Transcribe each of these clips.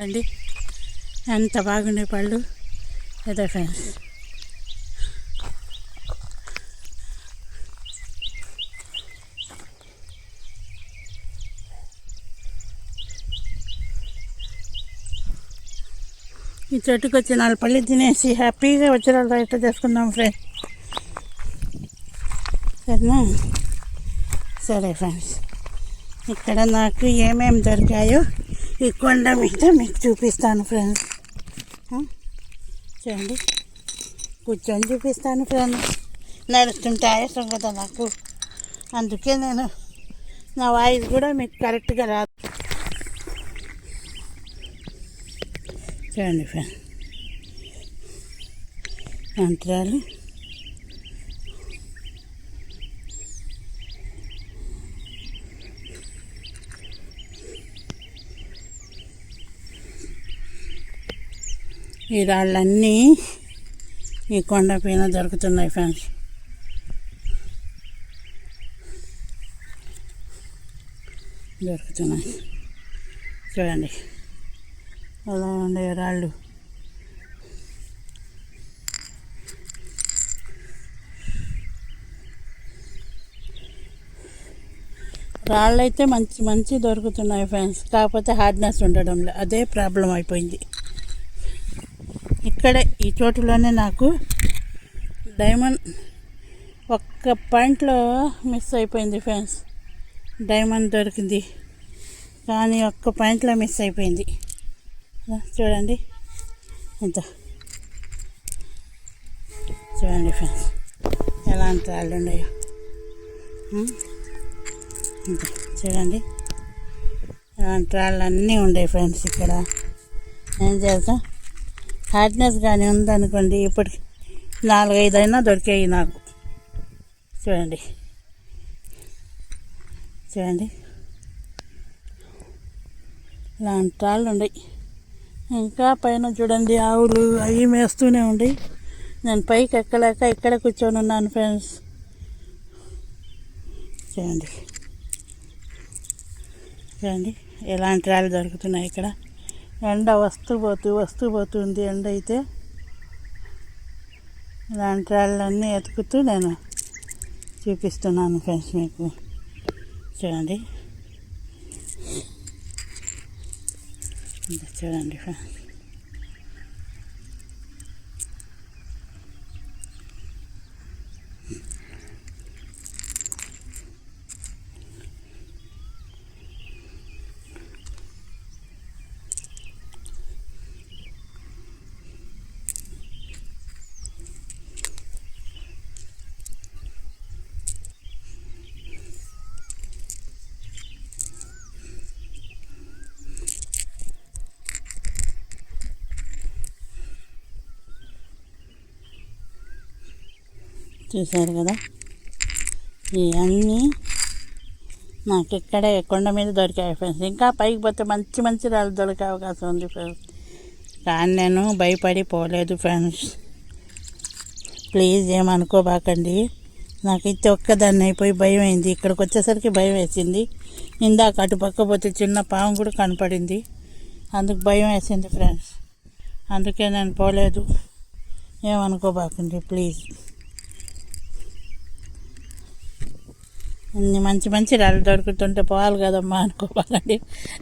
అండి ఎంత బాగుండే పళ్ళు అదే ఫ్రెండ్స్. ఈ చెట్టుకు వచ్చి 4 పళ్ళు తినేసి హ్యాపీగా వచ్చిన బయట చేసుకుందాం ఫ్రెండ్స్. సరేనా? సరే ఫ్రెండ్స్, ఇక్కడ నాకు ఏమేమి దొరికాయో ఈ కొండ మీద మీకు చూపిస్తాను ఫ్రెండ్స్. చూడండి, కూర్చొని చూపిస్తాను ఫ్రెండ్స్. నడుస్తుంటే ఆయాసం కదా నాకు, అందుకే నేను నా వాయిస్ కూడా మీకు కరెక్ట్గా రాదు. చూడండి ఫ్రెండ్స్, మంత్రాలు ఈ రాళ్ళన్నీ ఈ కొండ పైన దొరుకుతున్నాయి ఫ్రెండ్స్. దొరుకుతున్నాయి చూడండి, అలా ఉండే రాళ్ళు. రాళ్ళు అయితే మంచి మంచి దొరుకుతున్నాయి ఫ్రెండ్స్, కాకపోతే హార్డ్నెస్ ఉండడంలో అదే ప్రాబ్లం అయిపోయింది. ఇక్కడే ఈ చోటులోనే నాకు డైమండ్ ఒక్క పాయింట్లో మిస్ అయిపోయింది ఫ్రెండ్స్. డైమండ్ దొరికింది కానీ ఒక్క పాయింట్లో మిస్ అయిపోయింది. చూడండి ఎంత, చూడండి ఫ్రెండ్స్ ఎలాంటి రాళ్ళు ఉన్నాయో. చూడండి ఎలాంటి రాళ్ళు అన్నీ ఉన్నాయి ఫ్రెండ్స్. ఇక్కడ ఏం చేద్దాం, హార్డ్నెస్ కానీ ఉందనుకోండి ఇప్పటికి 4-5 అయినా దొరికాయి నాకు. చూడండి చూడండి ఇలాంటి రాళ్ళు ఉన్నాయి. ఇంకా పైన చూడండి ఆవులు అవి మేస్తూనే ఉండి, నేను పైకి ఎక్కలేక ఇక్కడ కూర్చొని ఉన్నాను ఫ్రెండ్స్. చూడండి చూడండి ఎలాంటి రాళ్ళు దొరుకుతున్నాయి ఇక్కడ. ఎండ వస్తూ పోతుంది ఎండ అయితే. ఇలాంటి రాళ్ళన్నీ ఎతుకుతూ నేను చూపిస్తున్నాను ఫ్రెండ్స్ మీకు. చూడండి చూడండి ఫ్రెండ్స్, చూశారు కదా, ఇవన్నీ నాకు ఇక్కడే కొండ మీద దొరికాయి ఫ్రెండ్స్. ఇంకా పైకి పోతే మంచి మంచి రాళ్ళు దొరికే అవకాశం ఉంది ఫ్రెండ్స్, కానీ నేను భయపడి పోలేదు ఫ్రెండ్స్. ప్లీజ్ ఏమనుకోబాకండి, నాకు ఇచ్చే ఒక్కదాన్ని అయిపోయి భయం అయింది. ఇక్కడికి వచ్చేసరికి భయం వేసింది. ఇందాక అటు పక్క పోతే చిన్న పాము కూడా కనపడింది, అందుకు భయం వేసింది ఫ్రెండ్స్. అందుకే నేను పోలేదు, ఏమనుకోబాకండి ప్లీజ్. అన్ని మంచి మంచి రాళ్ళు దొరుకుతుంటే పోవాలి కదమ్మా అనుకోబాకండి.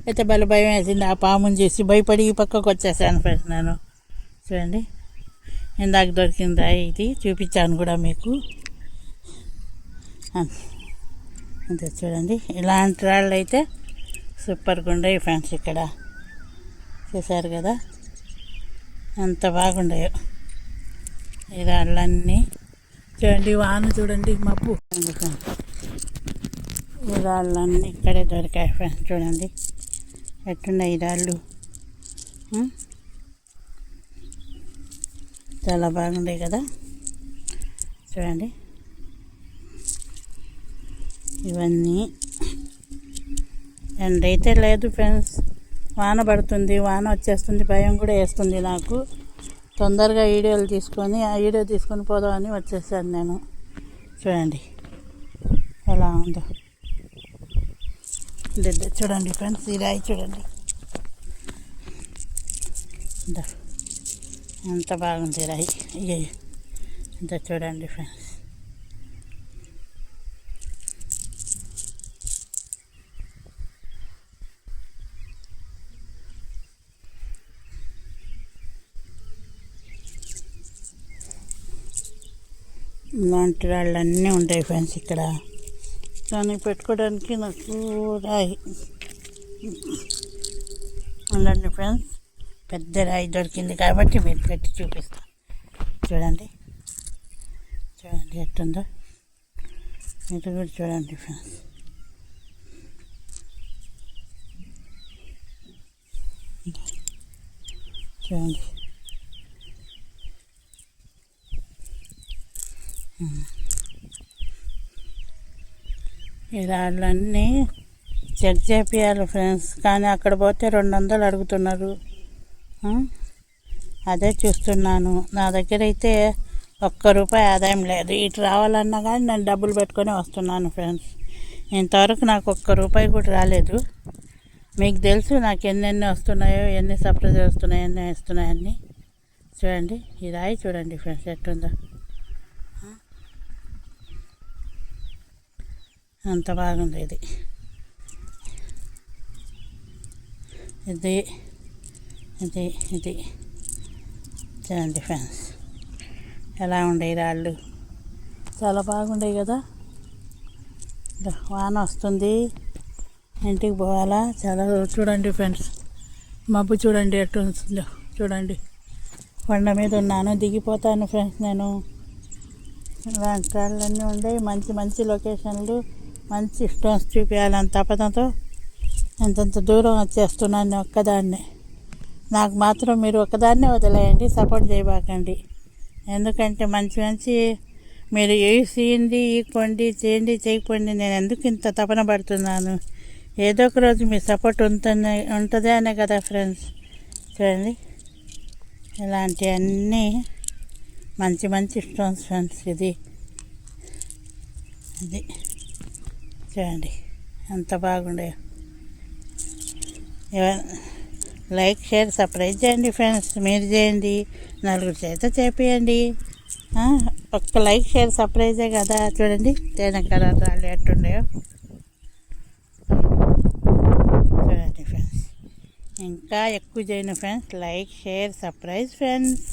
అయితే భలే భయం వేసింది, ఆ పాముని చూసి భయపడి ఈ పక్కకు వచ్చేసాను ఫ్రెండ్స్ నేను. చూడండి ఇందాక దొరికింది రాయి, ఇది చూపించాను కూడా మీకు. అంతే చూడండి, ఇలాంటి రాళ్ళు అయితే సూపర్గా ఉండేవి ఫ్రెండ్స్. ఇక్కడ చూసారు కదా ఎంత బాగుండాయో ఈ రాళ్ళన్నీ. చూడండి వాన చూడండి, మబ్బు. ఈ రాళ్ళన్నీ ఇక్కడే దొరికాయి ఫ్రెండ్స్. చూడండి ఎట్టున్నాయి ఈ రాళ్ళు, చాలా బాగుంటాయి కదా. చూడండి ఇవన్నీ. ఎండ అయితే లేదు ఫ్రెండ్స్, వాన పడుతుంది, వాన వచ్చేస్తుంది, భయం కూడా వేస్తుంది నాకు. తొందరగా వీడియోలు తీసుకొని ఆ వీడియో తీసుకొని పోదామని వచ్చేసాను నేను. చూడండి ఎలా ఉందో, చూడండి ఫ్రెండ్స్ ఈ రాయి చూడండి. ఇదో ఎంత బాగుంది రాయి. అయ్యో ఇదో చూడండి ఫ్రెండ్స్. ఇలాంటి రాళ్ళు అన్నీ ఉంటాయి ఫ్రెండ్స్ ఇక్కడ. కానీ పెట్టుకోవడానికి నాకు రాయి ఉండండి ఫ్రెండ్స్. పెద్ద రాయి దొరికింది కాబట్టి మీరు పెట్టి చూపిస్తాను. చూడండి చూడండి ఎట్టుందో. ఇది కూడా చూడండి ఫ్రెండ్స్. చూడండి ఈ రాళ్ళన్నీ చెక్ చేపియాలి ఫ్రెండ్స్. కానీ అక్కడ పోతే 200 అడుగుతున్నారు. అదే చూస్తున్నాను. నా దగ్గర అయితే ₹1 ఆదాయం లేదు. ఇటు రావాలన్నా కానీ నేను డబ్బులు పెట్టుకొని వస్తున్నాను ఫ్రెండ్స్. ఇంతవరకు నాకు ₹1 కూడా రాలేదు. మీకు తెలుసు నాకు ఎన్నెన్ని వస్తున్నాయో, ఎన్ని సర్ప్రైజ్ వస్తున్నాయో, ఎన్ని వస్తున్నాయని. చూడండి ఈ రాయి చూడండి ఫ్రెండ్స్ ఎట్టుందో. అంత బాగుంది ఇది. ఇది ఇది ఇది చూడండి ఫ్రెండ్స్ ఎలా ఉండే రాళ్ళు. చాలా బాగుండే కదా. వాన వస్తుంది, ఇంటికి పోవాలా. చాలా చూడండి ఫ్రెండ్స్ మబ్బు చూడండి ఎట్టు వస్తుందో. చూడండి కొండ మీద ఉన్నాను, దిగిపోతాను ఫ్రెండ్స్ నేను. ఇలాంటి రాళ్ళన్నీ ఉండే మంచి మంచి లొకేషన్లు, మంచి స్టోన్స్ చూపించాలని తపనతో ఎంతంత దూరం వచ్చేస్తున్నాను నేను ఒక్కదాన్నే. నాకు మాత్రం మీరు ఒక్కదాన్నే వదిలేయండి, సపోర్ట్ చేయబాకండి. ఎందుకంటే మంచి మంచి మీరు వేసింది ఈకోండి, చేయండి చేయకపోండి, నేను ఎందుకు ఇంత తపన పడుతున్నాను. ఏదో ఒక రోజు మీ సపోర్ట్ ఉంటుంది అనే కదా ఫ్రెండ్స్. చూడండి ఇలాంటివన్నీ మంచి మంచి స్టోన్స్ ఫ్రెండ్స్. ఇది ఇది చూడండి ఎంత బాగుండే. లైక్ షేర్ సబ్స్క్రైబ్ చేయండి ఫ్రెండ్స్. మీరు చేయండి, నలుగురు చేత చేపియండి. ఒక్క లైక్ షేర్ సబ్స్క్రైబే కదా. చూడండి తేనెకర రాళ్ళు ఎట్టుండేయో చూడండి ఫ్రెండ్స్. ఇంకా ఎక్కువ చేయండి friends. Like share subscribe friends.